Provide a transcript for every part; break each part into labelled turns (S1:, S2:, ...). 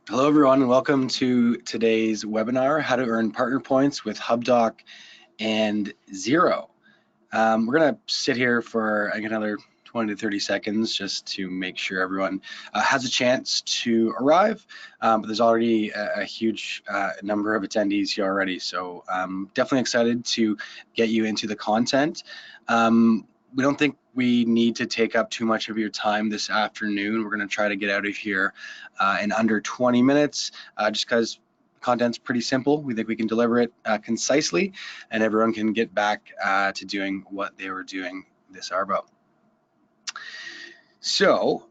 S1: Hello, everyone, and welcome to today's webinar, How to Earn Partner Points with Hubdoc and Xero. We're going to sit here for another 20 to 30 seconds just to make sure everyone has a chance to arrive, but there's already a huge number of attendees here already, so definitely excited to get you into the content. We don't think we need to take up too much of your time this afternoon. We're going to try to get out of here in under 20 minutes, just because content's pretty simple. We think we can deliver it concisely, and everyone can get back to doing what they were doing this hour about. So,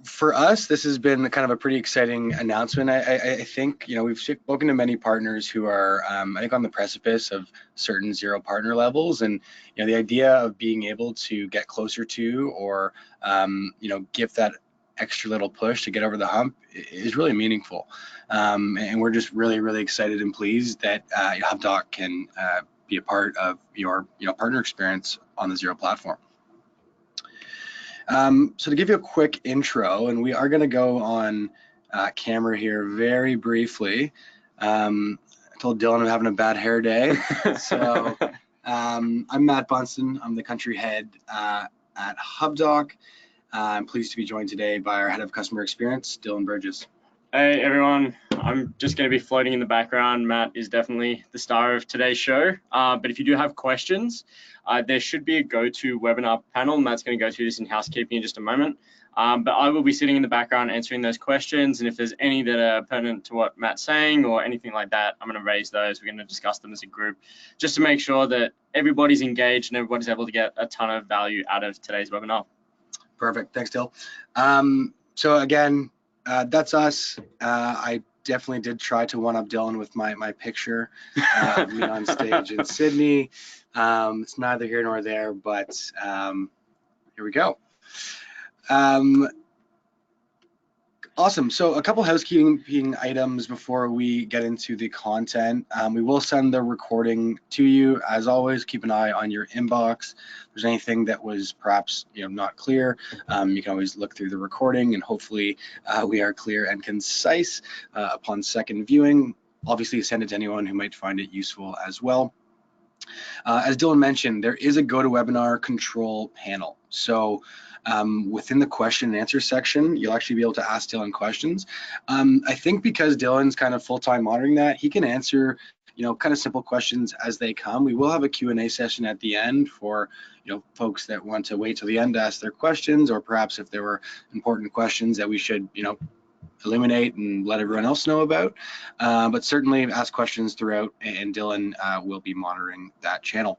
S1: for us, this has been kind of a pretty exciting announcement. I think, we've spoken to many partners who are, I think, on the precipice of certain Xero partner levels, and the idea of being able to get closer to, or give that extra little push to get over the hump is really meaningful. And we're just really, really excited and pleased that Hubdoc can be a part of your partner experience on the Xero platform. So to give you a quick intro, and we are going to go on camera here very briefly. I told Dylan I'm having a bad hair day. So I'm Matt Bunston. I'm the country head at Hubdoc. I'm pleased to be joined today by our head of customer experience, Dylan Burgess.
S2: Hey everyone, I'm just going to be floating in the background. Matt is definitely the star of today's show, but if you do have questions, there should be a GoToWebinar panel. Matt's going to go through this in housekeeping in just a moment, but I will be sitting in the background answering those questions, and if there's any that are pertinent to what Matt's saying or anything like that, I'm going to raise those. We're going to discuss them as a group just to make sure that everybody's engaged and everybody's able to get a ton of value out of today's webinar.
S1: Perfect, thanks Dill. So again, that's us. I definitely did try to one-up Dylan with my picture of me on stage in Sydney. It's neither here nor there, but here we go. Awesome. So a couple housekeeping items before we get into the content. We will send the recording to you. As always, keep an eye on your inbox. If there's anything that was perhaps not clear, you can always look through the recording, and hopefully we are clear and concise upon second viewing. Obviously, send it to anyone who might find it useful as well. As Dylan mentioned, there is a GoToWebinar control panel. So within the question and answer section, you'll actually be able to ask Dylan questions. I think because Dylan's kind of full-time monitoring that, he can answer kind of simple questions as they come. We will have a Q&A session at the end for folks that want to wait till the end to ask their questions, or perhaps if there were important questions that we should illuminate and let everyone else know about, but certainly ask questions throughout, and Dylan will be monitoring that channel.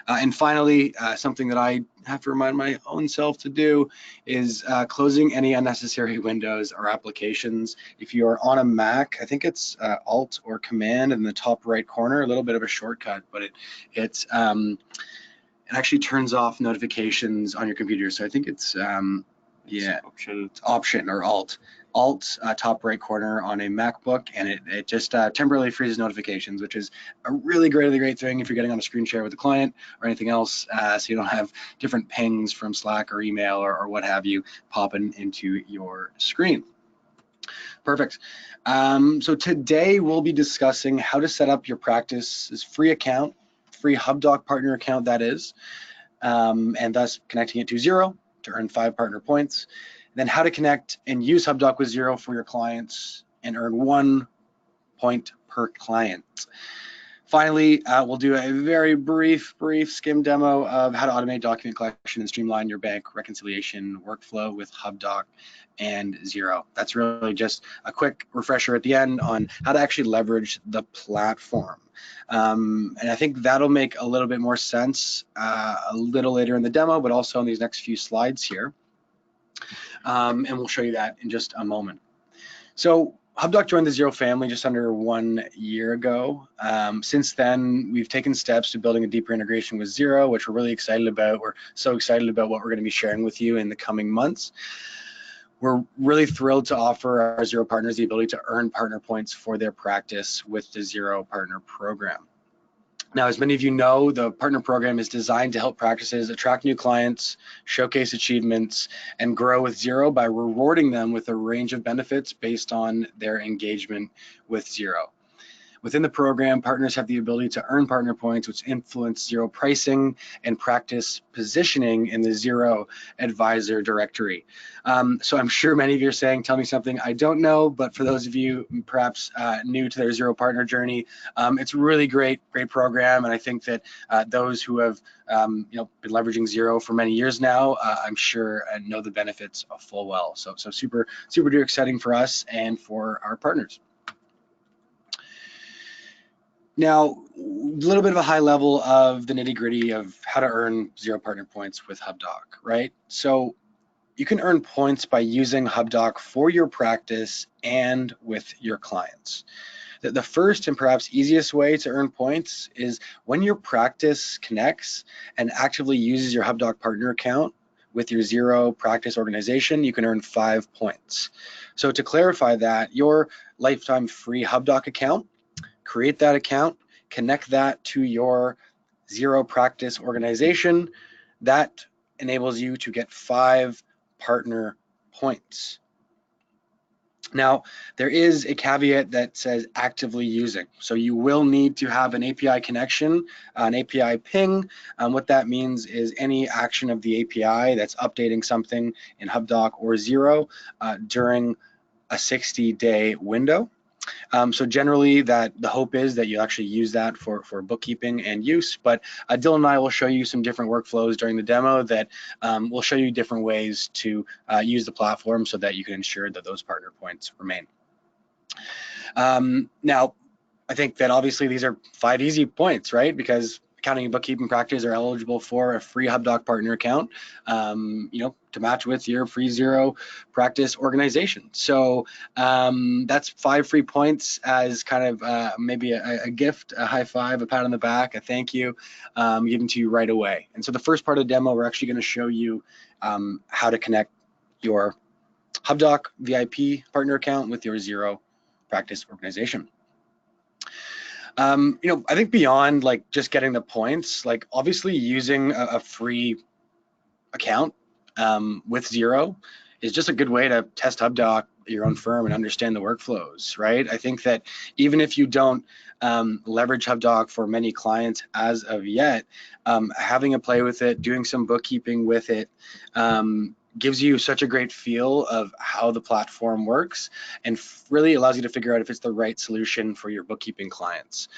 S1: And finally, something that I have to remind my own self to do is closing any unnecessary windows or applications. If you are on a Mac, I think it's Alt or Command in the top right corner, a little bit of a shortcut, but it actually turns off notifications on your computer. So I think it's Option or Alt top right corner on a MacBook, and it just temporarily freezes notifications, which is a really great thing if you're getting on a screen share with a client or anything else, so you don't have different pings from Slack or email or what have you popping into your screen. Perfect. So today we'll be discussing how to set up your practice's free account, free Hubdoc partner account that is, and thus connecting it to Xero to earn 5 partner points. Then how to connect and use Hubdoc with Xero for your clients and earn 1 point per client. Finally, we'll do a very brief skim demo of how to automate document collection and streamline your bank reconciliation workflow with Hubdoc and Xero. That's really just a quick refresher at the end on how to actually leverage the platform. And I think that'll make a little bit more sense a little later in the demo, but also in these next few slides here. And we'll show you that in just a moment. So Hubdoc joined the Xero family just under 1 year ago. Since then, we've taken steps to building a deeper integration with Xero, which we're really excited about. We're so excited about what we're going to be sharing with you in the coming months. We're really thrilled to offer our Xero partners the ability to earn partner points for their practice with the Xero Partner Program. Now, as many of you know, the partner program is designed to help practices attract new clients, showcase achievements, and grow with Xero by rewarding them with a range of benefits based on their engagement with Xero. Within the program, partners have the ability to earn partner points, which influence Xero pricing and practice positioning in the Xero Advisor Directory. So I'm sure many of you are saying, tell me something I don't know, but for those of you perhaps new to their Xero partner journey, it's a really great program. And I think that those who have been leveraging Xero for many years now, I'm sure know the benefits full well. So super duper exciting for us and for our partners. Now, a little bit of a high level of the nitty gritty of how to earn Xero partner points with Hubdoc, right? So you can earn points by using Hubdoc for your practice and with your clients. The first and perhaps easiest way to earn points is when your practice connects and actively uses your Hubdoc partner account with your Xero practice organization, you can earn 5 points. So to clarify that, your lifetime free Hubdoc account, create that account, connect that to your Xero practice organization. That enables you to get 5 partner points. Now, there is a caveat that says actively using. So you will need to have an API connection, an API ping. What that means is any action of the API that's updating something in Hubdoc or Xero during a 60-day window. So generally the hope is that you actually use that for bookkeeping and use, but Dylan and I will show you some different workflows during the demo that will show you different ways to use the platform so that you can ensure that those partner points remain. Now, I think that obviously these are 5 easy points, right? Because accounting and bookkeeping practices are eligible for a free Hubdoc partner account, to match with your free Xero practice organization. So that's 5 free points as kind of maybe a gift, a high five, a pat on the back, a thank you, given to you right away. And so the first part of the demo, we're actually going to show you how to connect your Hubdoc VIP partner account with your Xero practice organization. I think beyond like just getting the points, like obviously using a free account with Xero is just a good way to test Hubdoc, your own firm, and understand the workflows, right? I think that even if you don't leverage Hubdoc for many clients as of yet, having a play with it, doing some bookkeeping with it, gives you such a great feel of how the platform works and really allows you to figure out if it's the right solution for your bookkeeping clients.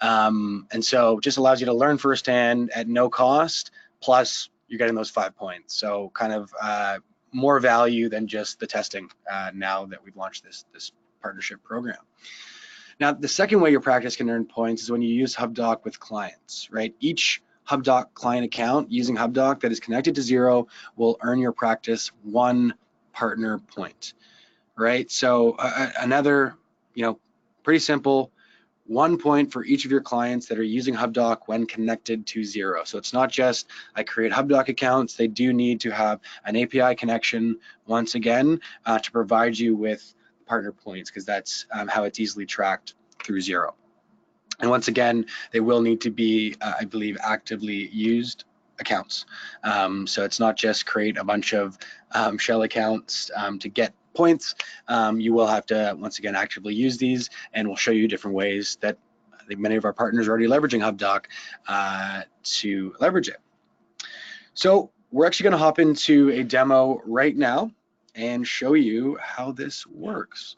S1: And so just allows you to learn firsthand at no cost, plus you're getting those 5 points. So kind of more value than just the testing now that we've launched this partnership program. Now, the second way your practice can earn points is when you use Hubdoc with clients, right? Each Hubdoc client account using Hubdoc that is connected to Xero will earn your practice 1 partner point, right? So another, pretty simple, 1 point for each of your clients that are using Hubdoc when connected to Xero. So it's not just I create Hubdoc accounts, they do need to have an API connection once again to provide you with partner points, because that's how it's easily tracked through Xero. And once again, they will need to be, I believe, actively used accounts. So it's not just create a bunch of shell accounts to get points. You will have to, once again, actively use these, and we'll show you different ways that I think many of our partners are already leveraging Hubdoc to leverage it. So we're actually going to hop into a demo right now and show you how this works.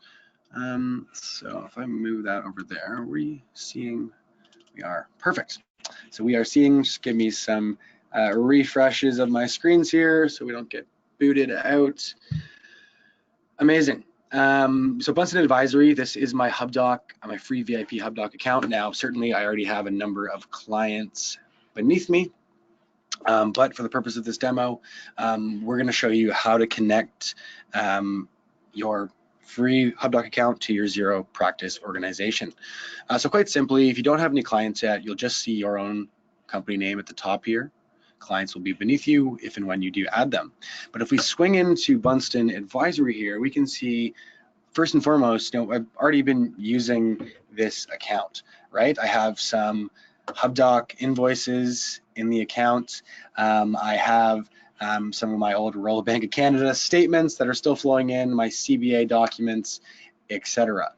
S1: So if I move that over there, are we seeing? We are. Perfect. So we are seeing, just give me some refreshes of my screens here so we don't get booted out. Amazing. So Bunston Advisory, this is my Hubdoc, my free VIP Hubdoc account. Now, certainly I already have a number of clients beneath me, but for the purpose of this demo, we're going to show you how to connect your free Hubdoc account to your Xero practice organization. So quite simply, if you don't have any clients yet, you'll just see your own company name at the top here. Clients will be beneath you if and when you do add them. But if we swing into Bunston Advisory here, we can see first and foremost, I've already been using this account, right? I have some Hubdoc invoices in the account. I have some of my old Royal Bank of Canada statements that are still flowing in, my CBA documents, etc.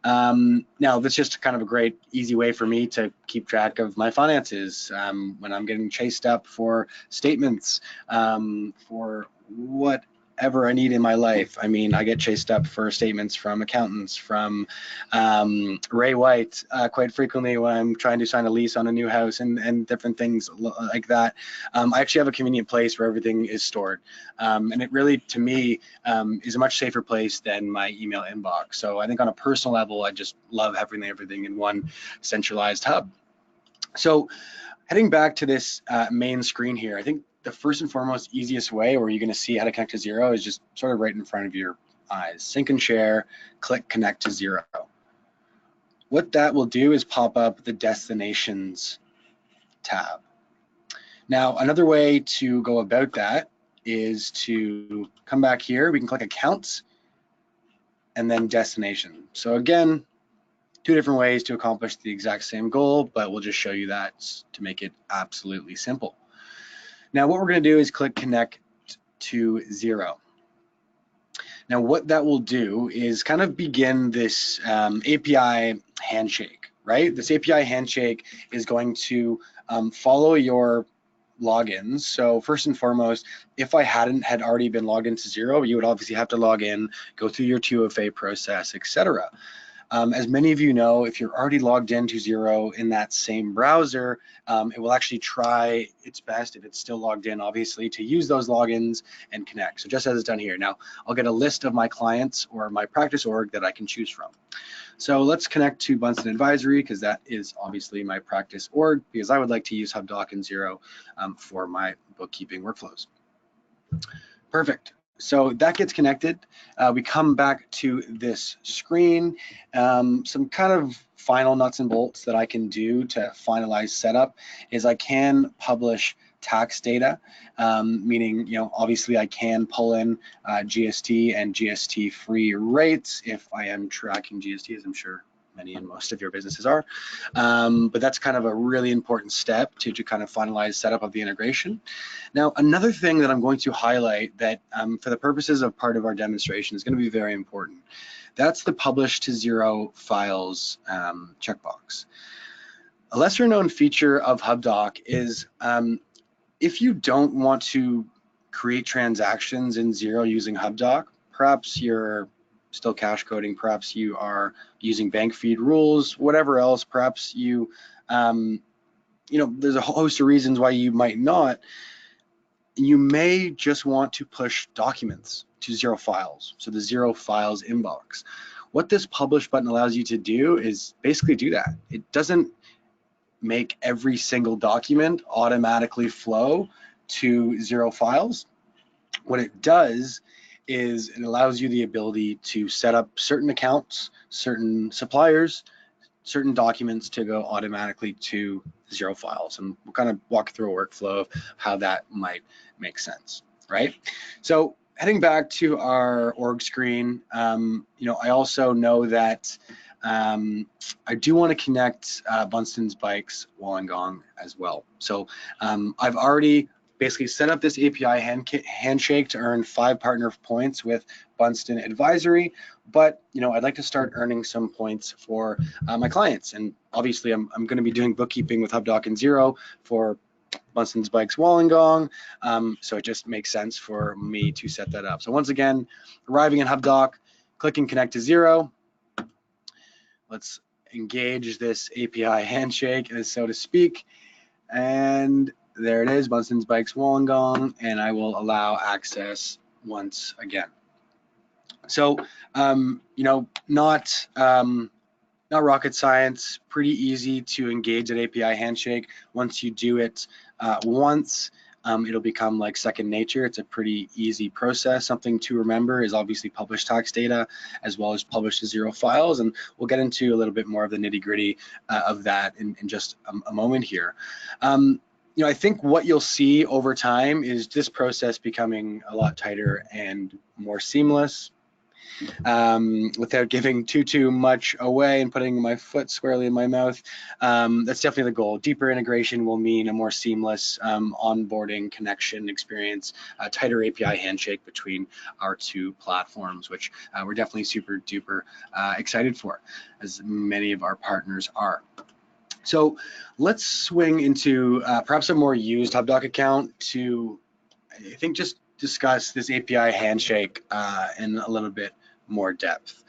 S1: Now, that's just kind of a great, easy way for me to keep track of my finances when I'm getting chased up for statements, for whatever I need in my life. I mean, I get chased up for statements from accountants, from Ray White, quite frequently when I'm trying to sign a lease on a new house and different things like that. I actually have a convenient place where everything is stored. And it really, to me, is a much safer place than my email inbox. So I think on a personal level, I just love having everything in one centralized hub. So heading back to this main screen here, I think the first and foremost easiest way where you're going to see how to connect to Xero is just sort of right in front of your eyes. Sync and share, click connect to Xero. What that will do is pop up the destinations tab. Now, another way to go about that is to come back here. We can click accounts and then destination. So again, two different ways to accomplish the exact same goal, but we'll just show you that to make it absolutely simple. Now, what we're going to do is click connect to Xero. Now, what that will do is kind of begin this API handshake, right? This API handshake is going to follow your logins. So first and foremost, if I had already been logged into Xero, you would obviously have to log in, go through your 2FA process, etc. As many of you know, if you're already logged into Xero in that same browser, it will actually try its best, if it's still logged in, obviously, to use those logins and connect. So just as it's done here. Now, I'll get a list of my clients or my practice org that I can choose from. So let's connect to Bunston Advisory, because that is obviously my practice org, because I would like to use Hubdoc and Xero for my bookkeeping workflows. Perfect. So that gets connected. We come back to this screen. Some kind of final nuts and bolts that I can do to finalize setup is I can publish tax data, meaning, obviously I can pull in GST and GST-free rates if I am tracking GST, as I'm sure many and most of your businesses are. But that's kind of a really important step to kind of finalize setup of the integration. Now, another thing that I'm going to highlight that for the purposes of part of our demonstration is going to be very important. That's the publish to Xero files checkbox. A lesser known feature of Hubdoc is if you don't want to create transactions in Xero using Hubdoc, perhaps you're still cash coding, perhaps you are using bank feed rules, whatever else, perhaps you, there's a host of reasons why you might not. You may just want to push documents to Xero files, so the Xero files inbox. What this publish button allows you to do is basically do that. It doesn't make every single document automatically flow to Xero files. What it does is it allows you the ability to set up certain accounts, certain suppliers, certain documents to go automatically to Xero files. And we'll kind of walk through a workflow of how that might make sense, right? So heading back to our org screen, I also know that I do want to connect Bunston's Bikes Wollongong as well. So I've already basically set up this API handshake to earn 5 partner points with Bunston Advisory, but I'd like to start earning some points for my clients. And obviously I'm going to be doing bookkeeping with Hubdoc and Xero for Bunston's Bikes Wollongong, so it just makes sense for me to set that up. So once again, arriving in Hubdoc, clicking connect to Xero. Let's engage this API handshake, so to speak, and there it is, Bunston's Bikes Wollongong, and I will allow access once again. So, not rocket science, pretty easy to engage that API handshake. Once you do it once, it'll become like second nature. It's a pretty easy process. Something to remember is obviously publish tax data as well as publish to Xero files, and we'll get into a little bit more of the nitty-gritty of that in just a moment here. I think what you'll see over time is this process becoming a lot tighter and more seamless. without giving too much away and putting my foot squarely in my mouth. That's definitely the goal. Deeper integration will mean a more seamless onboarding connection experience, a tighter API handshake between our two platforms, which we're definitely super duper excited for, as many of our partners are. So let's swing into perhaps a more used Hubdoc account to, I think, just discuss this API handshake in a little bit more depth.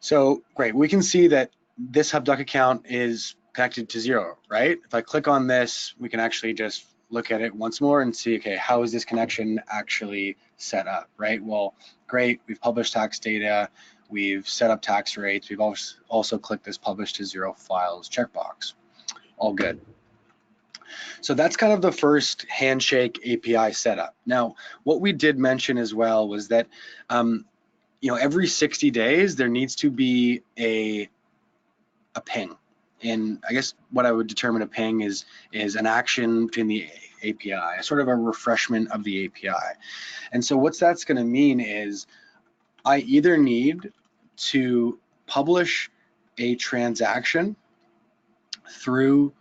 S1: So great, we can see that this Hubdoc account is connected to Xero, right? If I click on this, we can actually just look at it once more and see, okay, how is this connection actually set up, right? Well, great, we've published tax data, we've set up tax rates, we've also clicked this publish to Xero files checkbox. All good. So that's kind of the first handshake API setup. Now, what we did mention as well was that every 60 days there needs to be a ping. And I guess what I would determine a ping is an action between the API, sort of a refreshment of the API. And so what that's going to mean is I either need to publish a transaction through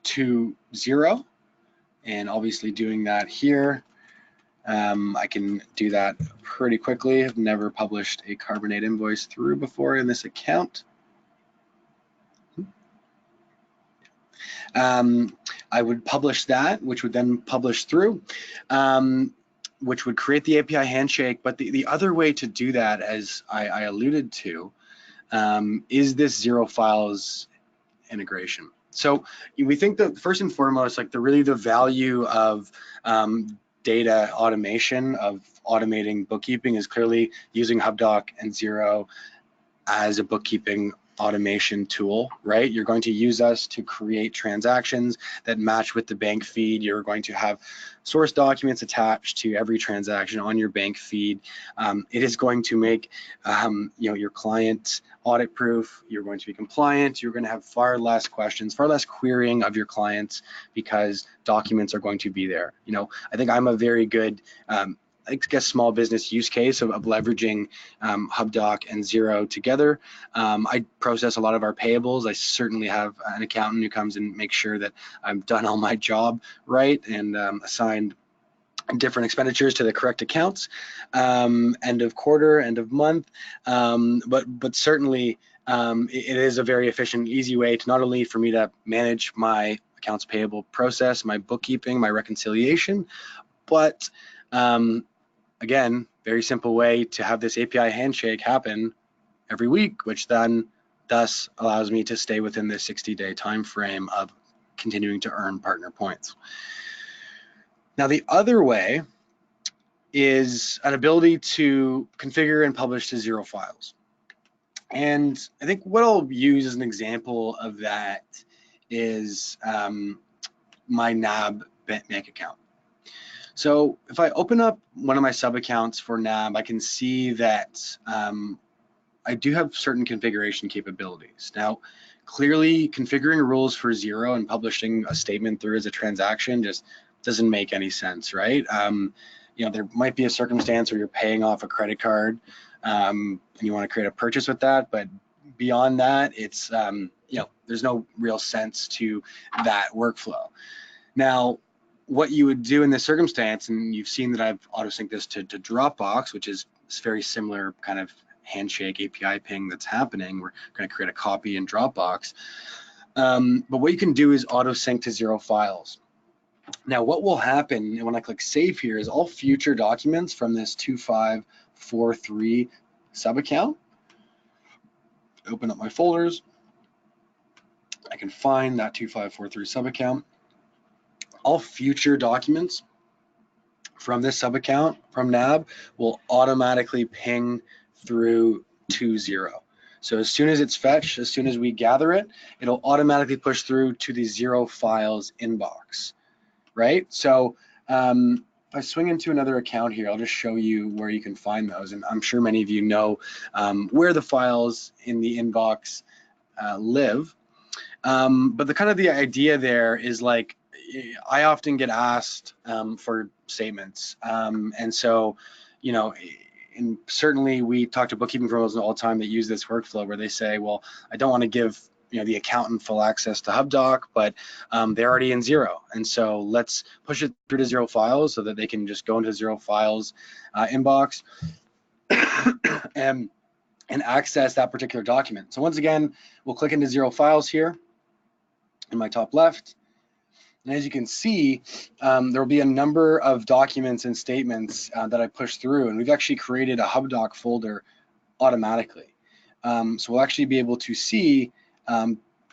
S1: to Xero, and obviously doing that here, I can do that pretty quickly. I've never published a Carbonate invoice through before in this account. I would publish that, which would then publish through, which would create the API handshake. But the other way to do that, as I alluded to, is this Xero files integration. So we think that first and foremost, like the value of data automation, of automating bookkeeping, is clearly using Hubdoc and Xero as a bookkeeping automation tool, right? You're going to use us to create transactions that match with the bank feed. You're going to have source documents attached to every transaction on your bank feed. It is going to make your client audit proof. You're going to be compliant. You're going to have far less questions, far less querying of your clients, because documents are going to be there. I think I'm a very good I guess small business use case of leveraging Hubdoc and Xero together. I process a lot of our payables. I certainly have an accountant who comes and makes sure that I've done all my job right and assigned different expenditures to the correct accounts, end of quarter, end of month. But certainly it is a very efficient, easy way to not only for me to manage my accounts payable process, my bookkeeping, my reconciliation, but again, very simple way to have this API handshake happen every week, which then thus allows me to stay within the 60-day time frame of continuing to earn partner points. Now, the other way is an ability to configure and publish to Xero files. And I think what I'll use as an example of that is my NAB bank account. So if I open up one of my sub accounts for NAB, I can see that I do have certain configuration capabilities. Now, clearly configuring rules for Xero and publishing a statement through as a transaction just doesn't make any sense, right? There might be a circumstance where you're paying off a credit card and you want to create a purchase with that, but beyond that, it's there's no real sense to that workflow. Now, what you would do in this circumstance, and you've seen that I've auto-synced this to Dropbox, which is this very similar kind of handshake API ping that's happening. We're going to create a copy in Dropbox. But what you can do is auto-sync to Xero files. Now, what will happen when I click save here is all future documents from this 2543 sub account. Open up my folders. I can find that 2543 sub account. All future documents from this sub account from NAB will automatically ping through to Xero. So as soon as it's fetched, as soon as we gather it, it'll automatically push through to the Xero files inbox, right? So if I swing into another account here, I'll just show you where you can find those. And I'm sure many of you know where the files in the inbox live. But the idea there is, like, I often get asked for statements. And so, and certainly we talk to bookkeeping firms all the time that use this workflow where they say, well, I don't want to give the accountant full access to Hubdoc, but they're already in Xero, and so let's push it through to Xero Files so that they can just go into Xero Files inbox and access that particular document. So once again, we'll click into Xero Files here in my top left. And as you can see, there will be a number of documents and statements that I push through, and we've actually created a Hubdoc folder automatically. So we'll actually be able to see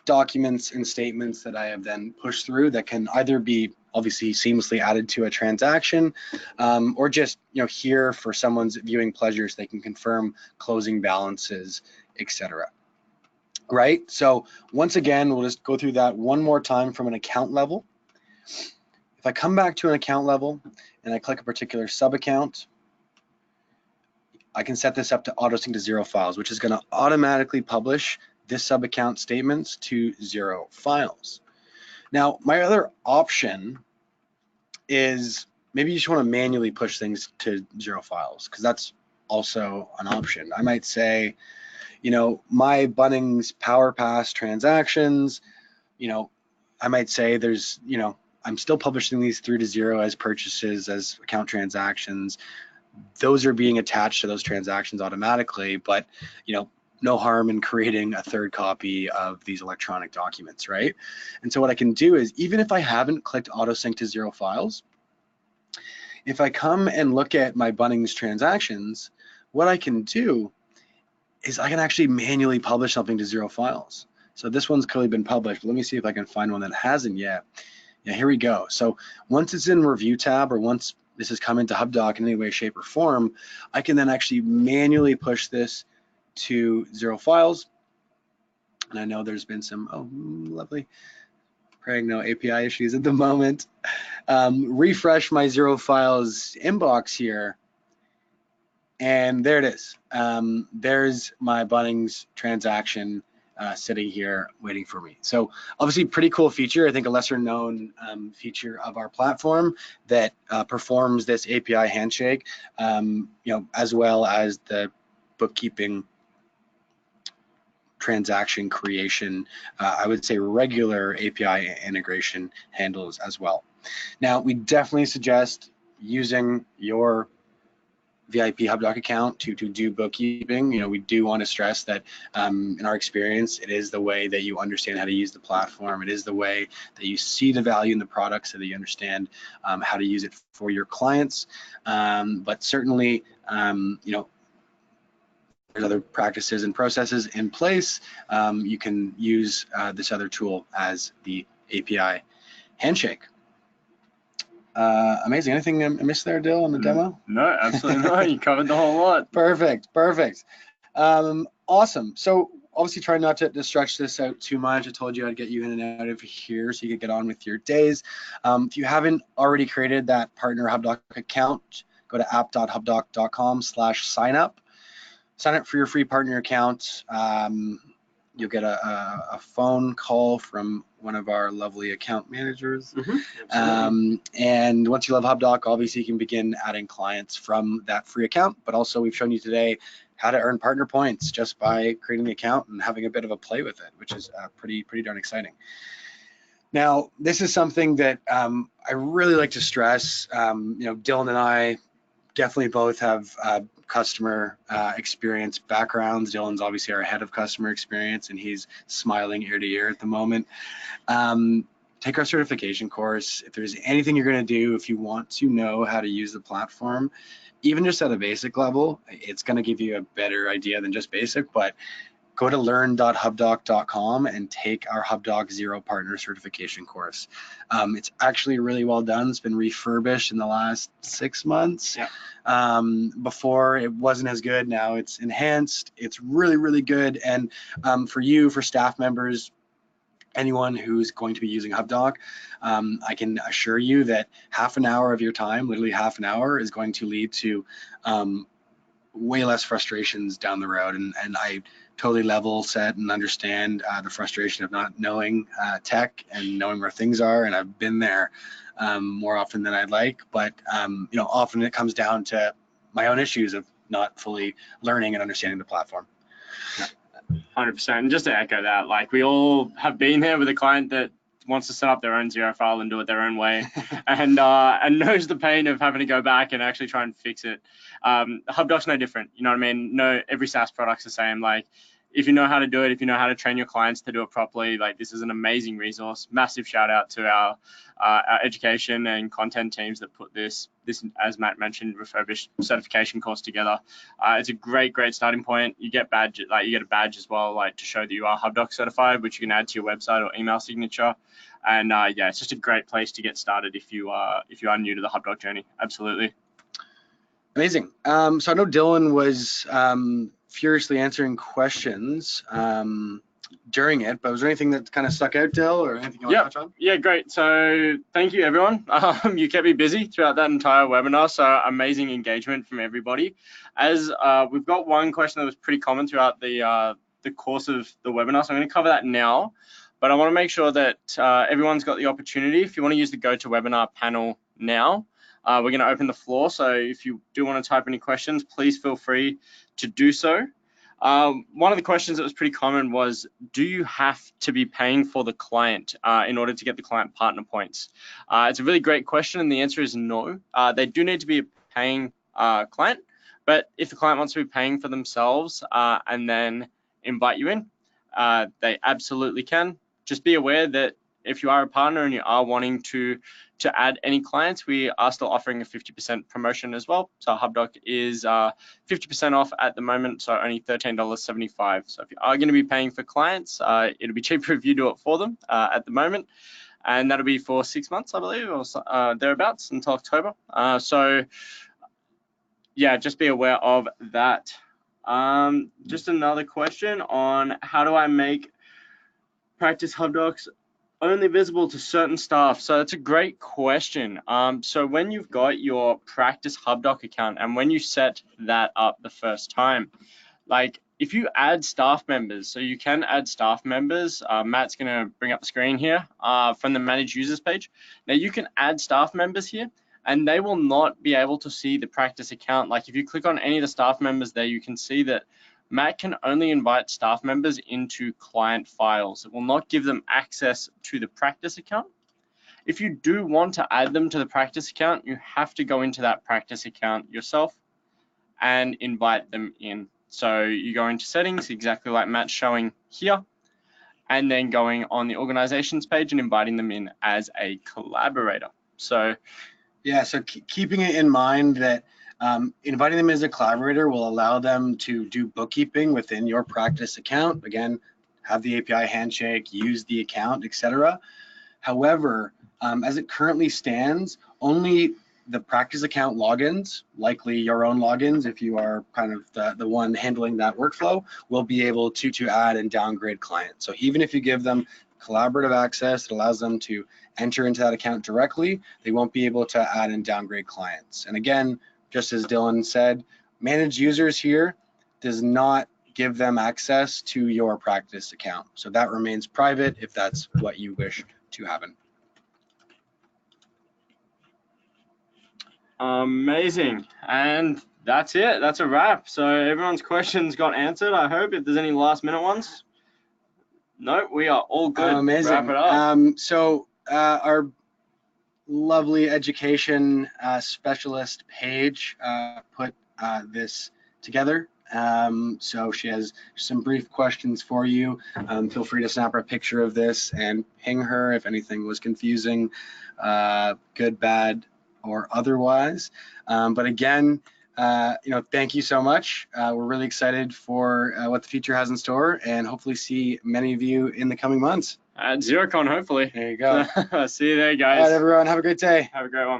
S1: documents and statements that I have then pushed through that can either be obviously seamlessly added to a transaction, or just here for someone's viewing pleasure so they can confirm closing balances, etc. Right? So once again, we'll just go through that one more time from an account level. If I come back to an account level and I click a particular sub-account, I can set this up to auto-sync to Xero Files, which is going to automatically publish this sub-account statements to Xero Files. Now, my other option is maybe you just want to manually push things to Xero Files, because that's also an option. I might say, my Bunnings PowerPass transactions, I might say there's, I'm still publishing these through to Xero as purchases, as account transactions. Those are being attached to those transactions automatically, but no harm in creating a third copy of these electronic documents, right? And so what I can do is, even if I haven't clicked auto sync to Xero Files, if I come and look at my Bunnings transactions, what I can do is I can actually manually publish something to Xero Files. So this one's clearly been published, but let me see if I can find one that hasn't yet. Yeah, here we go. So once it's in Review tab, or once this has come into Hubdoc in any way, shape, or form, I can then actually manually push this to Xero Files. And I know there's been some, lovely, praying no API issues at the moment. Refresh my Xero Files inbox here, and there it is. There's my Bunnings transaction sitting here waiting for me. So obviously pretty cool feature. I think a lesser known feature of our platform that performs this API handshake, as well as the bookkeeping transaction creation, I would say regular API integration handles as well. Now, we definitely suggest using your VIP Hubdoc account to do bookkeeping. We do want to stress that in our experience, it is the way that you understand how to use the platform. It is the way that you see the value in the product so that you understand how to use it for your clients. But certainly, there's other practices and processes in place. You can use this other tool as the API handshake. Amazing. Anything I missed there, Dill, on the demo?
S2: No, absolutely not. You covered the whole lot.
S1: Perfect. Awesome. So obviously try not to stretch this out too much. I told you I'd get you in and out of here so you could get on with your days. If you haven't already created that partner Hubdoc account, go to app.hubdoc.com/signup. Sign up for your free partner account. You'll get a phone call from one of our lovely account managers. And once you love Hubdoc, obviously you can begin adding clients from that free account. But also we've shown you today how to earn partner points just by creating the account and having a bit of a play with it, which is pretty darn exciting. Now, this is something that I really like to stress. Dylan and I definitely both have customer experience backgrounds. Dylan's obviously our head of customer experience, and he's smiling ear to ear at the moment. Take our certification course. If there's anything you're going to do, if you want to know how to use the platform, even just at a basic level, it's going to give you a better idea than just basic. But go to learn.hubdoc.com and take our Hubdoc Xero Partner Certification course. It's actually really well done. It's been refurbished in the last 6 months.
S2: Yeah.
S1: Before it wasn't as good. Now it's enhanced. It's really good. And for staff members, anyone who's going to be using Hubdoc, I can assure you that half an hour of your time, literally half an hour, is going to lead to way less frustrations down the road. And I totally level set and understand the frustration of not knowing tech and knowing where things are. And I've been there more often than I'd like, but often it comes down to my own issues of not fully learning and understanding the platform.
S2: 100%. And just to echo that, like we all have been there with a client that wants to set up their own Xero file and do it their own way, and knows the pain of having to go back and actually try and fix it. Hubdoc's no different. You know what I mean? No, every SaaS product's the same. Like, if you know how to do it, if you know how to train your clients to do it properly, like this is an amazing resource. Massive shout out to our education and content teams that put this, as Matt mentioned, refurbished certification course together. It's a great starting point. You get badge, like you get a badge as well, like to show that you are Hubdoc certified, which you can add to your website or email signature. And yeah, it's just a great place to get started if you are new to the Hubdoc journey. Absolutely.
S1: Amazing. So I know Dylan was furiously answering questions during it, but was there anything that kind of stuck out, Dill, or anything you want to touch on?
S2: Yeah, great. So thank you, everyone. You kept me busy throughout that entire webinar, so amazing engagement from everybody. As we've got one question that was pretty common throughout the course of the webinar, so I'm going to cover that now, but I want to make sure that everyone's got the opportunity. If you want to use the GoToWebinar panel now, we're going to open the floor, so if you do want to type any questions, please feel free to do so. One of the questions that was pretty common was, do you have to be paying for the client in order to get the client partner points? It's a really great question, and the answer is no. They do need to be a paying client, but if the client wants to be paying for themselves and then invite you in, they absolutely can. Just be aware that if you are a partner and you are wanting to add any clients, we are still offering a 50% promotion as well. So Hubdoc is 50% off at the moment, so only $13.75. So if you are going to be paying for clients, it'll be cheaper if you do it for them at the moment. And that'll be for 6 months, I believe, or thereabouts until October. So yeah, just be aware of that. Just another question on how do I make practice Hubdocs only visible to certain staff? So that's a great question. So when you've got your practice Hubdoc account and when you set that up the first time, like if you add staff members, so you can add staff members, Matt's going to bring up the screen here from the manage users page. Now you can add staff members here and they will not be able to see the practice account. Like if you click on any of the staff members there, you can see that Matt can only invite staff members into client files. It will not give them access to the practice account. If you do want to add them to the practice account, you have to go into that practice account yourself and invite them in. So you go into settings, exactly like Matt's showing here, and then going on the organizations page and inviting them in as a collaborator. So
S1: yeah, so keeping it in mind that inviting them as a collaborator will allow them to do bookkeeping within your practice account. Again, have the API handshake, use the account, etc. However, as it currently stands, only the practice account logins, likely your own logins, if you are kind of the one handling that workflow, will be able to add and downgrade clients. So even if you give them collaborative access that allows them to enter into that account directly, they won't be able to add and downgrade clients. And again, just as Dylan said, manage users here does not give them access to your practice account. So that remains private if that's what you wish to happen.
S2: Amazing. And that's it. That's a wrap. So everyone's questions got answered, I hope. If there's any last minute ones. No, we are all good.
S1: Amazing.
S2: Wrap it up.
S1: So our lovely education specialist Paige put this together. So she has some brief questions for you. Feel free to snap a picture of this and ping her if anything was confusing, good, bad, or otherwise. But again, thank you so much. We're really excited for what the future has in store, and hopefully see many of you in the coming months.
S2: At XeroCon, hopefully.
S1: There you go.
S2: See you there, guys.
S1: All right, everyone. Have a great day.
S2: Have a great one.